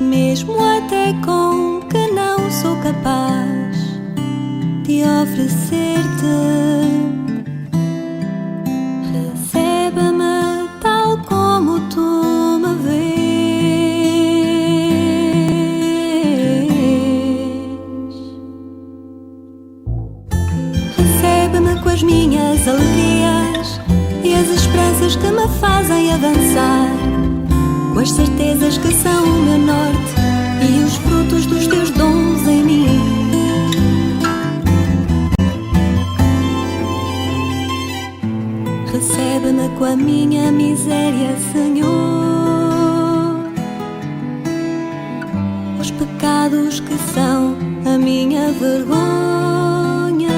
mesmo até com que não sou capaz de oferecer-te. Recebe-me tal como tu me vês. Recebe-me com as minhas alegrias e as esperanças que me fazem avançar, com as certezas que são o meu norte e os frutos dos teus dons em mim. Recebe-me com a minha miséria, Senhor, os pecados que são a minha vergonha,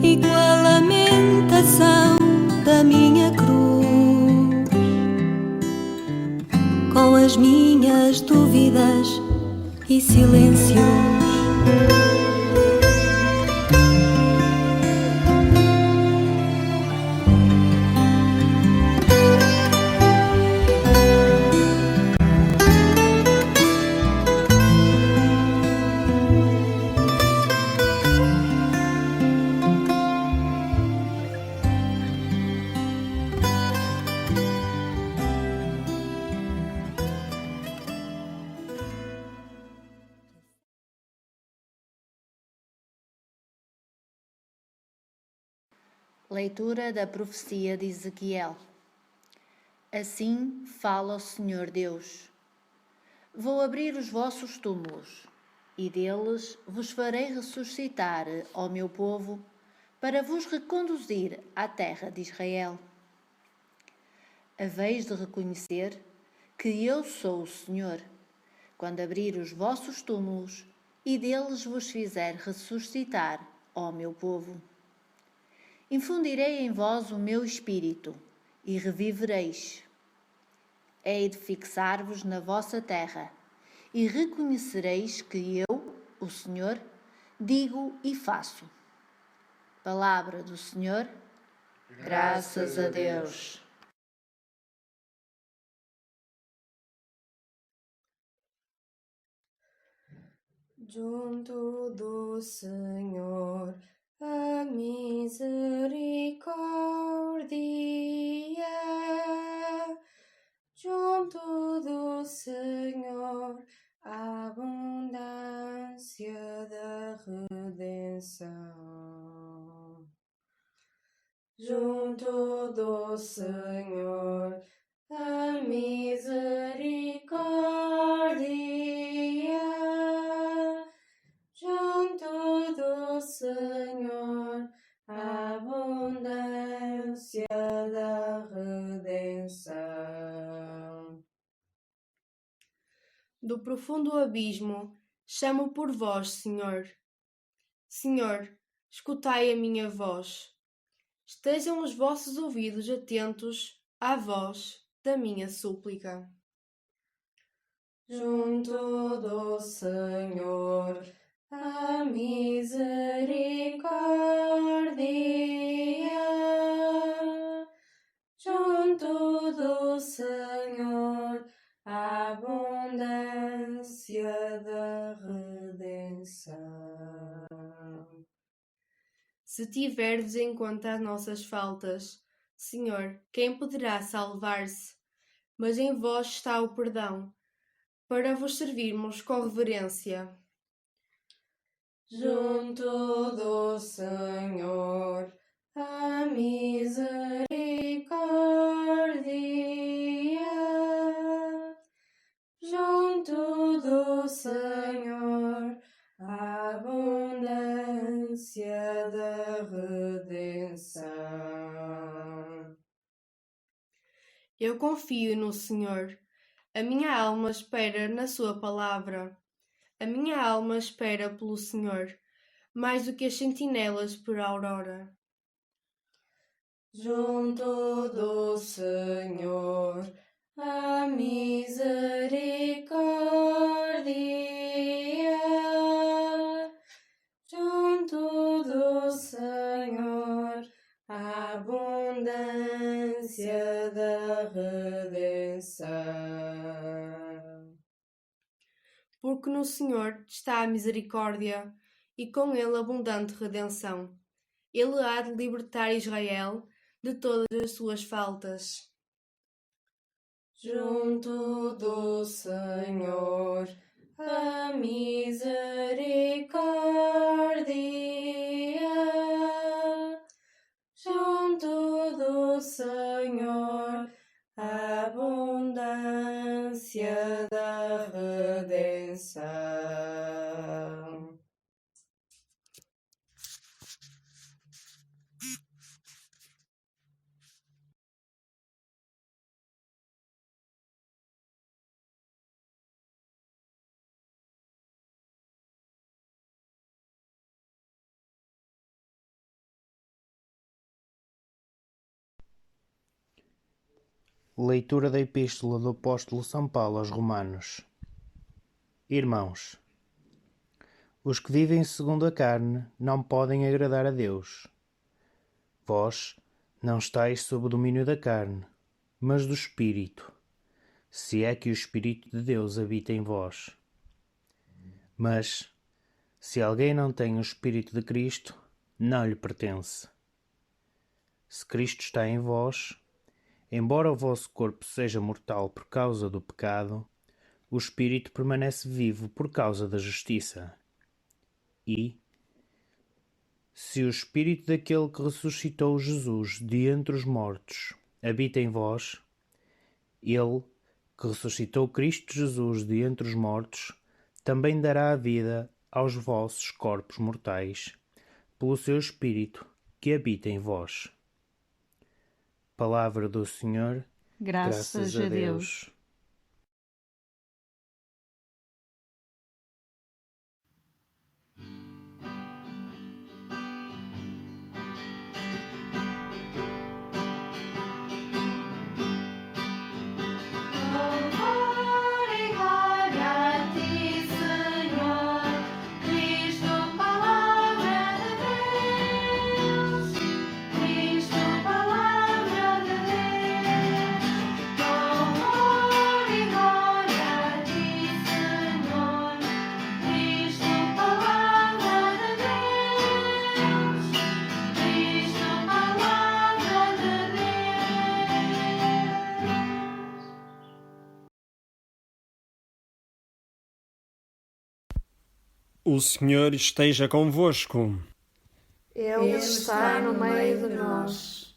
e com a lamentação da minha cruz, com as minhas dúvidas e silêncios. Leitura da profecia de Ezequiel. Assim fala o Senhor Deus: vou abrir os vossos túmulos, e deles vos farei ressuscitar, ó meu povo, para vos reconduzir à terra de Israel. Haveis de reconhecer que eu sou o Senhor, quando abrir os vossos túmulos e deles vos fizer ressuscitar, ó meu povo. Infundirei em vós o meu espírito, e revivereis. Hei de fixar-vos na vossa terra, e reconhecereis que eu, o Senhor, digo e faço. Palavra do Senhor, graças a Deus. Junto do Senhor a misericórdia, junto do Senhor a abundância da redenção. Junto do Senhor a misericórdia, junto do Senhor a abundância da redenção. Do profundo abismo chamo por vós, Senhor. Senhor, escutai a minha voz. Estejam os vossos ouvidos atentos à voz da minha súplica. Junto do Senhor a misericórdia, junto do Senhor a abundância da redenção. Se tiverdes em conta as nossas faltas, Senhor, quem poderá salvar-se? Mas em vós está o perdão, para vos servirmos com reverência. Junto do Senhor a misericórdia, junto do Senhor a abundância da redenção. Eu confio no Senhor. A minha alma espera na sua palavra. A minha alma espera pelo Senhor, mais do que as sentinelas por aurora. Junto do Senhor a misericórdia, junto do Senhor a abundância da redenção. redenção. Porque no Senhor está a misericórdia, e com ele abundante redenção. Ele há de libertar Israel de todas as suas faltas. Junto do Senhor, a misericórdia. Junto do Senhor, a abundância da redenção. Leitura da Epístola do Apóstolo São Paulo aos Romanos. Irmãos, os que vivem segundo a carne não podem agradar a Deus. Vós não estáis sob o domínio da carne, mas do Espírito, se é que o Espírito de Deus habita em vós. Mas, se alguém não tem o Espírito de Cristo, não lhe pertence. Se Cristo está em vós, embora o vosso corpo seja mortal por causa do pecado, o Espírito permanece vivo por causa da justiça. E, se o Espírito daquele que ressuscitou Jesus de entre os mortos habita em vós, ele, que ressuscitou Cristo Jesus de entre os mortos, também dará a vida aos vossos corpos mortais, pelo seu Espírito que habita em vós. Palavra do Senhor, Graças a Deus. O Senhor esteja convosco. Ele está no meio de nós.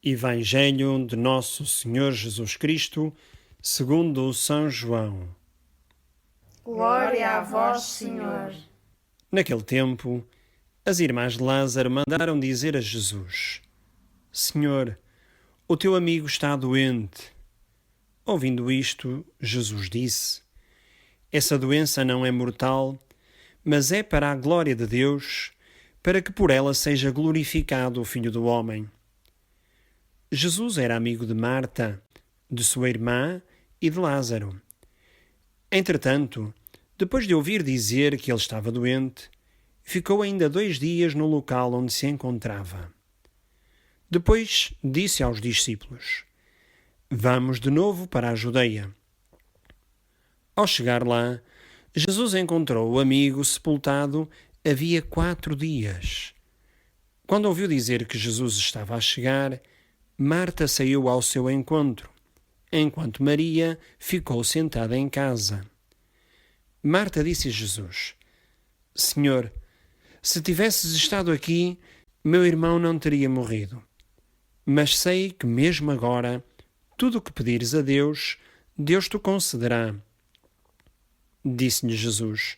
Evangelho de Nosso Senhor Jesus Cristo, segundo São João. Glória a vós, Senhor. Naquele tempo, as irmãs de Lázaro mandaram dizer a Jesus: Senhor, o teu amigo está doente. Ouvindo isto, Jesus disse: Essa doença não é mortal, mas é para a glória de Deus, para que por ela seja glorificado o Filho do Homem. Jesus era amigo de Marta, de sua irmã e de Lázaro. Entretanto, depois de ouvir dizer que ele estava doente, ficou ainda 2 dias no local onde se encontrava. Depois disse aos discípulos: Vamos de novo para a Judeia. Ao chegar lá, Jesus encontrou o amigo sepultado havia 4 dias. Quando ouviu dizer que Jesus estava a chegar, Marta saiu ao seu encontro, enquanto Maria ficou sentada em casa. Marta disse a Jesus: Senhor, se tivesses estado aqui, meu irmão não teria morrido. Mas sei que mesmo agora, tudo o que pedires a Deus, Deus te concederá. Disse-lhe Jesus: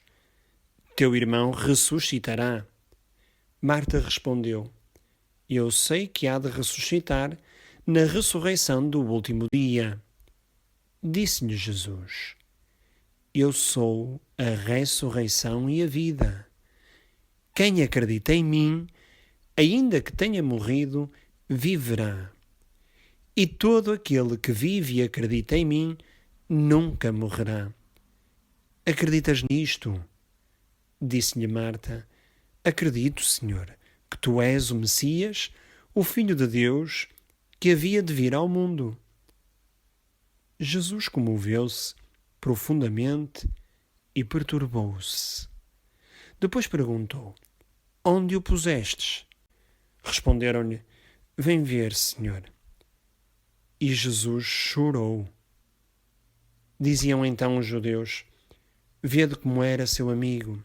Teu irmão ressuscitará. Marta respondeu: Eu sei que há de ressuscitar na ressurreição do último dia. Disse-lhe Jesus: Eu sou a ressurreição e a vida. Quem acredita em mim, ainda que tenha morrido, viverá. E todo aquele que vive e acredita em mim, nunca morrerá. Acreditas nisto? Disse-lhe Marta: Acredito, Senhor, que tu és o Messias, o Filho de Deus, que havia de vir ao mundo. Jesus comoveu-se profundamente e perturbou-se. Depois perguntou: Onde o pusestes? Responderam-lhe: Vem ver, Senhor. E Jesus chorou. Diziam então os judeus: Vede como era seu amigo.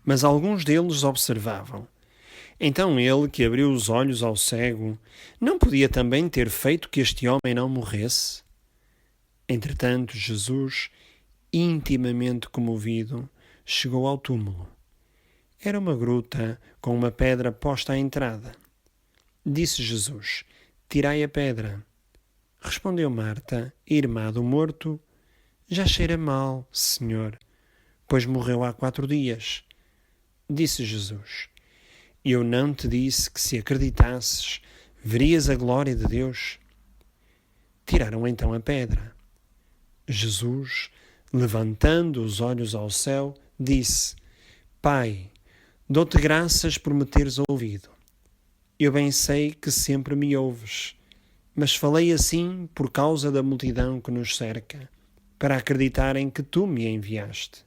Mas alguns deles observavam: Então ele, que abriu os olhos ao cego, não podia também ter feito que este homem não morresse? Entretanto, Jesus, intimamente comovido, chegou ao túmulo. Era uma gruta com uma pedra posta à entrada. Disse Jesus: Tirai a pedra. Respondeu Marta, irmã do morto: Já cheira mal, Senhor, pois morreu há 4 dias. Disse Jesus: Eu não te disse que, se acreditasses, verias a glória de Deus? Tiraram então a pedra. Jesus, levantando os olhos ao céu, disse: Pai, dou-te graças por me teres ouvido. Eu bem sei que sempre me ouves, mas falei assim por causa da multidão que nos cerca, para acreditarem que tu me enviaste.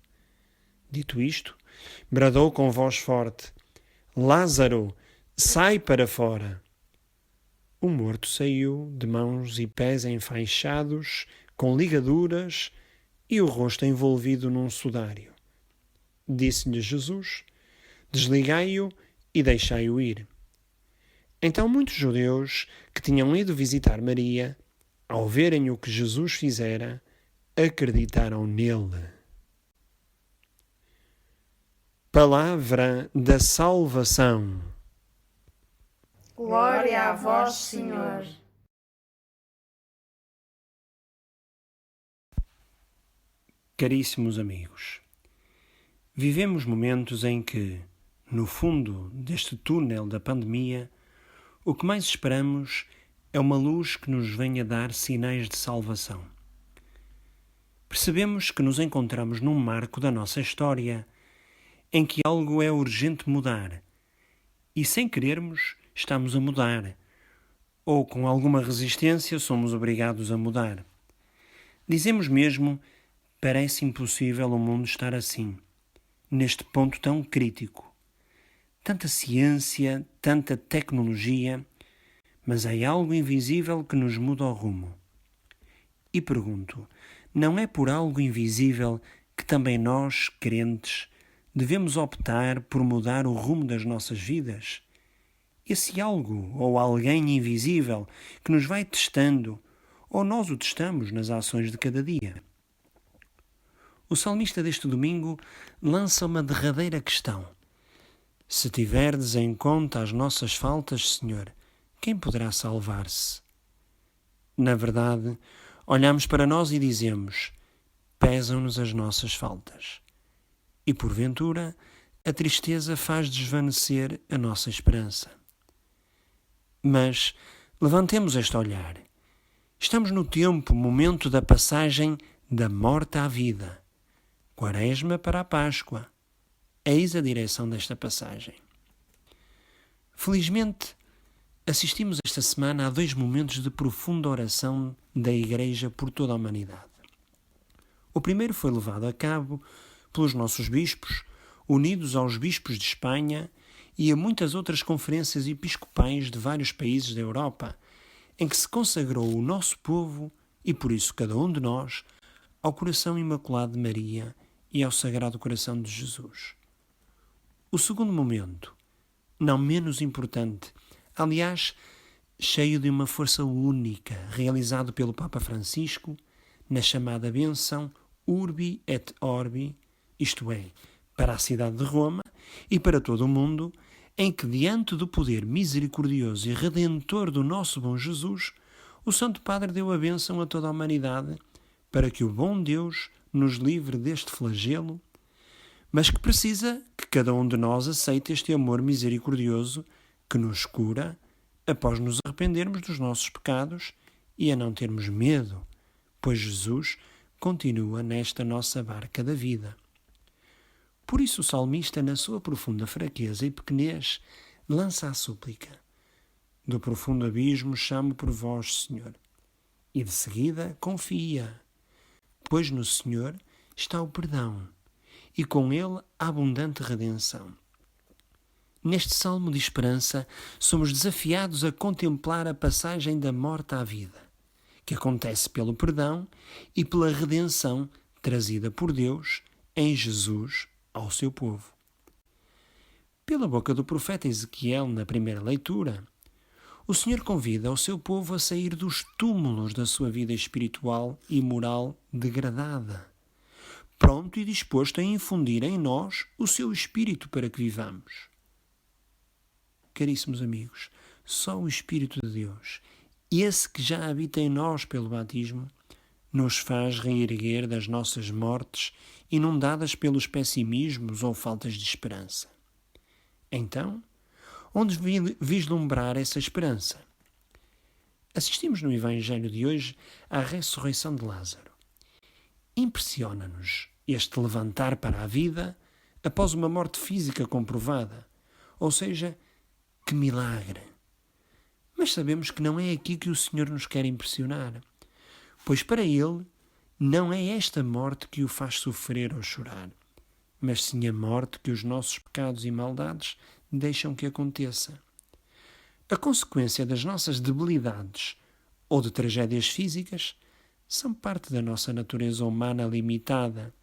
Dito isto, bradou com voz forte: Lázaro, sai para fora. O morto saiu, de mãos e pés enfaixados, com ligaduras e o rosto envolvido num sudário. Disse-lhe Jesus: Desligai-o e deixai-o ir. Então muitos judeus que tinham ido visitar Maria, ao verem o que Jesus fizera, acreditaram nele. Palavra da salvação. Glória a vós, Senhor. Caríssimos amigos, vivemos momentos em que, no fundo deste túnel da pandemia, o que mais esperamos é uma luz que nos venha dar sinais de salvação. Percebemos que nos encontramos num marco da nossa história, em que algo é urgente mudar, e sem querermos estamos a mudar, ou com alguma resistência somos obrigados a mudar. Dizemos mesmo: parece impossível o mundo estar assim, neste ponto tão crítico. Tanta ciência, tanta tecnologia, mas há algo invisível que nos muda o rumo. E pergunto: não é por algo invisível que também nós, crentes, devemos optar por mudar o rumo das nossas vidas? Esse algo ou alguém invisível que nos vai testando, ou nós o testamos nas ações de cada dia? O salmista deste domingo lança uma derradeira questão: Se tiverdes em conta as nossas faltas, Senhor, quem poderá salvar-se? Na verdade, olhamos para nós e dizemos: pesam-nos as nossas faltas. E, porventura, a tristeza faz desvanecer a nossa esperança. Mas levantemos este olhar. Estamos no momento da passagem da morte à vida. Quaresma para a Páscoa. Eis a direção desta passagem. Felizmente, assistimos esta semana a 2 momentos de profunda oração da Igreja por toda a humanidade. O primeiro foi levado a cabo pelos nossos bispos, unidos aos bispos de Espanha e a muitas outras conferências episcopais de vários países da Europa, em que se consagrou o nosso povo, e por isso cada um de nós, ao coração imaculado de Maria e ao Sagrado Coração de Jesus. O segundo momento, não menos importante, aliás, cheio de uma força única, realizado pelo Papa Francisco, na chamada bênção Urbi et Orbi, isto é, para a cidade de Roma e para todo o mundo, em que, diante do poder misericordioso e redentor do nosso bom Jesus, o Santo Padre deu a bênção a toda a humanidade, para que o bom Deus nos livre deste flagelo, mas que precisa que cada um de nós aceite este amor misericordioso que nos cura após nos arrependermos dos nossos pecados e a não termos medo, pois Jesus continua nesta nossa barca da vida. Por isso o salmista, na sua profunda fraqueza e pequenez, lança a súplica: do profundo abismo chamo por vós, Senhor. e de seguida confia, pois no Senhor está o perdão e com ele a abundante redenção. Neste salmo de esperança, somos desafiados a contemplar a passagem da morte à vida, que acontece pelo perdão e pela redenção trazida por Deus em Jesus ao seu povo. Pela boca do profeta Ezequiel, na primeira leitura, o Senhor convida o seu povo a sair dos túmulos da sua vida espiritual e moral degradada, pronto e disposto a infundir em nós o seu Espírito para que vivamos. Caríssimos amigos, só o Espírito de Deus, esse que já habita em nós pelo batismo, nos faz reerguer das nossas mortes inundadas pelos pessimismos ou faltas de esperança. Então, onde vislumbrar essa esperança? Assistimos no Evangelho de hoje à ressurreição de Lázaro. Impressiona-nos este levantar para a vida após uma morte física comprovada, ou seja, que milagre! Mas sabemos que não é aqui que o Senhor nos quer impressionar, pois para Ele não é esta morte que o faz sofrer ou chorar, mas sim a morte que os nossos pecados e maldades deixam que aconteça. A consequência das nossas debilidades ou de tragédias físicas são parte da nossa natureza humana limitada,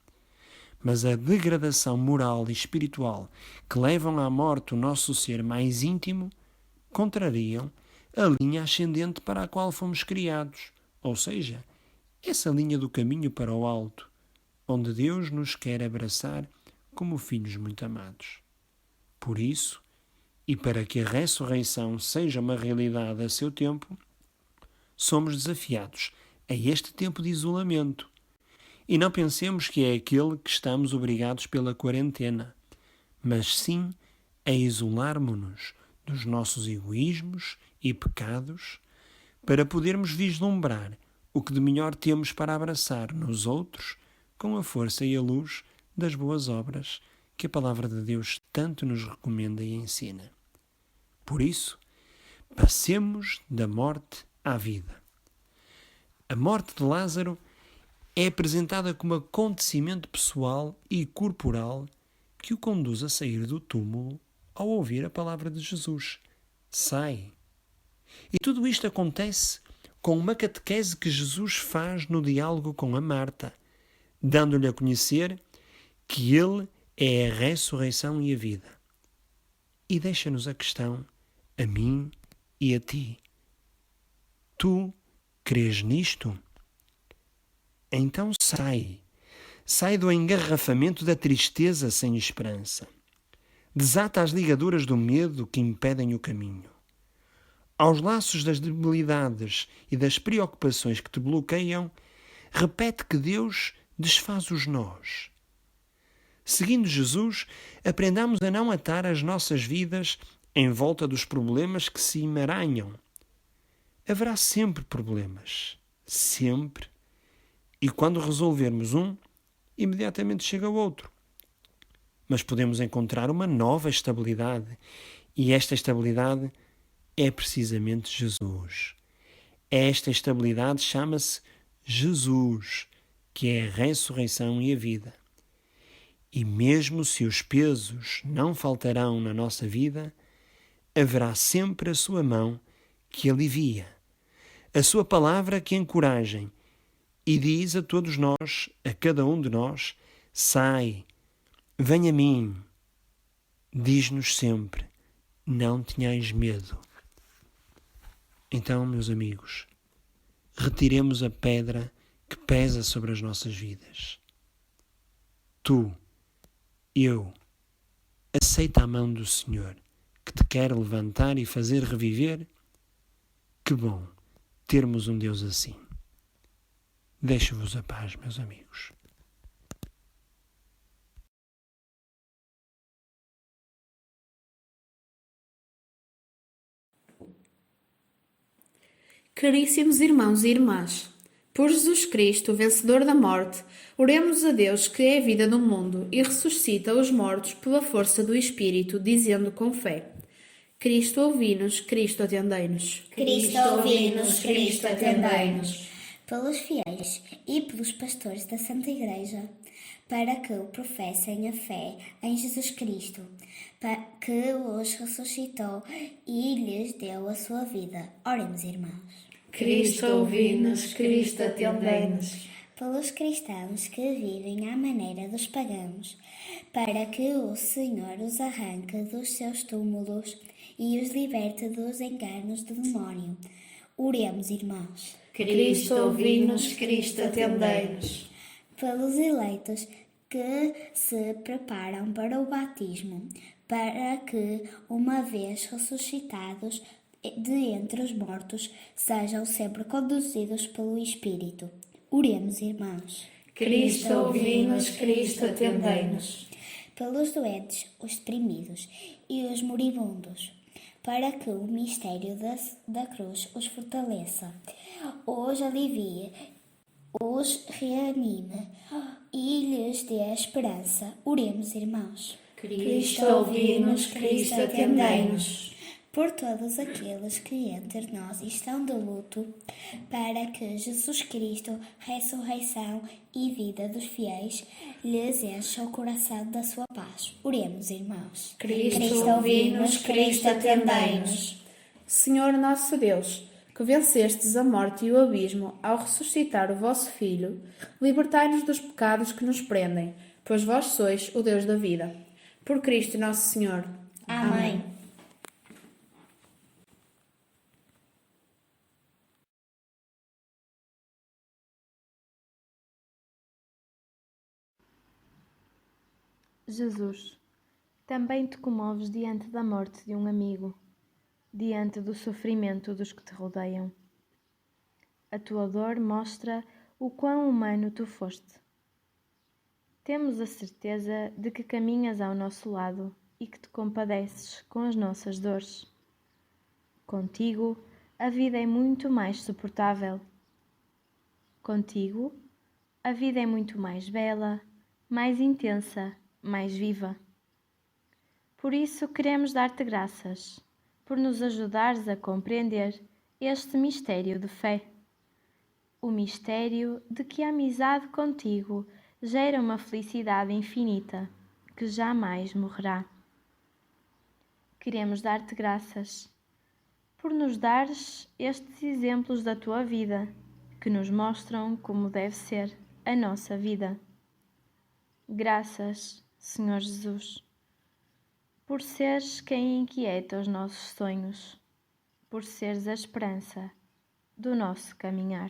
mas a degradação moral e espiritual que levam à morte o nosso ser mais íntimo contrariam a linha ascendente para a qual fomos criados, ou seja, essa linha do caminho para o alto, onde Deus nos quer abraçar como filhos muito amados. Por isso, e para que a ressurreição seja uma realidade a seu tempo, somos desafiados a este tempo de isolamento. E não pensemos que é aquele que estamos obrigados pela quarentena, mas sim a isolarmos-nos dos nossos egoísmos e pecados para podermos vislumbrar o que de melhor temos para abraçar nos outros com a força e a luz das boas obras que a Palavra de Deus tanto nos recomenda e ensina. Por isso, passemos da morte à vida. A morte de Lázaro é apresentada como acontecimento pessoal e corporal que o conduz a sair do túmulo ao ouvir a palavra de Jesus. Sai. E tudo isto acontece com uma catequese que Jesus faz no diálogo com a Marta, dando-lhe a conhecer que Ele é a ressurreição e a vida. E deixa-nos a questão, a mim e a ti. Tu crês nisto? Então sai do engarrafamento da tristeza sem esperança. Desata as ligaduras do medo que impedem o caminho. Aos laços das debilidades e das preocupações que te bloqueiam, repete que Deus desfaz os nós. Seguindo Jesus, aprendamos a não atar as nossas vidas em volta dos problemas que se emaranham. Haverá sempre problemas. Sempre. E quando resolvermos um, imediatamente chega o outro. Mas podemos encontrar uma nova estabilidade. E esta estabilidade é precisamente Jesus. Esta estabilidade chama-se Jesus, que é a ressurreição e a vida. E mesmo se os pesos não faltarão na nossa vida, haverá sempre a sua mão que alivia, a sua palavra que encoraja e diz a todos nós, a cada um de nós, sai, vem a mim. Diz-nos sempre, não tenhais medo. Então, meus amigos, retiremos a pedra que pesa sobre as nossas vidas. Tu, eu, aceita a mão do Senhor, que te quer levantar e fazer reviver. Que bom termos um Deus assim. Deixo-vos a paz, meus amigos. Caríssimos irmãos e irmãs, por Jesus Cristo, o vencedor da morte, oremos a Deus que é a vida do mundo e ressuscita os mortos pela força do Espírito, dizendo com fé: Cristo ouvi-nos, Cristo atendei-nos. Cristo ouvi-nos, Cristo atendei-nos. pelos fiéis e pelos pastores da Santa Igreja, para que o professem a fé em Jesus Cristo, que os ressuscitou e lhes deu a sua vida. Oremos, irmãos. Cristo, ouvi-nos. Cristo, atendei-nos. Pelos cristãos que vivem à maneira dos pagãos, para que o Senhor os arranque dos seus túmulos e os liberte dos enganos do demónio. Oremos, irmãos. Cristo, ouvi-nos. Cristo, atendei-nos. Pelos eleitos que se preparam para o batismo, para que, uma vez ressuscitados de entre os mortos, sejam sempre conduzidos pelo Espírito. Oremos, irmãos. Cristo, ouvi-nos. Cristo, atendei-nos. Pelos doentes, os deprimidos e os moribundos, para que o mistério da cruz os fortaleça, os alivie, os reanime e lhes dê esperança. Oremos, irmãos. Cristo, ouvi-nos. Cristo, atendei-nos. Por todos aqueles que entre nós estão de luto, para que Jesus Cristo, ressurreição e vida dos fiéis, lhes encha o coração da sua paz. Oremos, irmãos. Cristo, ouvi-nos. Cristo, atendei-nos. Senhor nosso Deus, que vencestes a morte e o abismo ao ressuscitar o vosso Filho, libertai-nos dos pecados que nos prendem, pois vós sois o Deus da vida. Por Cristo nosso Senhor. Amém. Jesus, também te comoves diante da morte de um amigo, diante do sofrimento dos que te rodeiam. A tua dor mostra o quão humano tu foste. Temos a certeza de que caminhas ao nosso lado e que te compadeces com as nossas dores. Contigo, a vida é muito mais suportável. Contigo, a vida é muito mais bela, mais intensa, mais viva. Por isso queremos dar-te graças, por nos ajudares a compreender este mistério de fé. O mistério de que a amizade contigo gera uma felicidade infinita, que jamais morrerá. Queremos dar-te graças, por nos dares estes exemplos da tua vida, que nos mostram como deve ser a nossa vida. Graças, Senhor Jesus, por seres quem inquieta os nossos sonhos, por seres a esperança do nosso caminhar.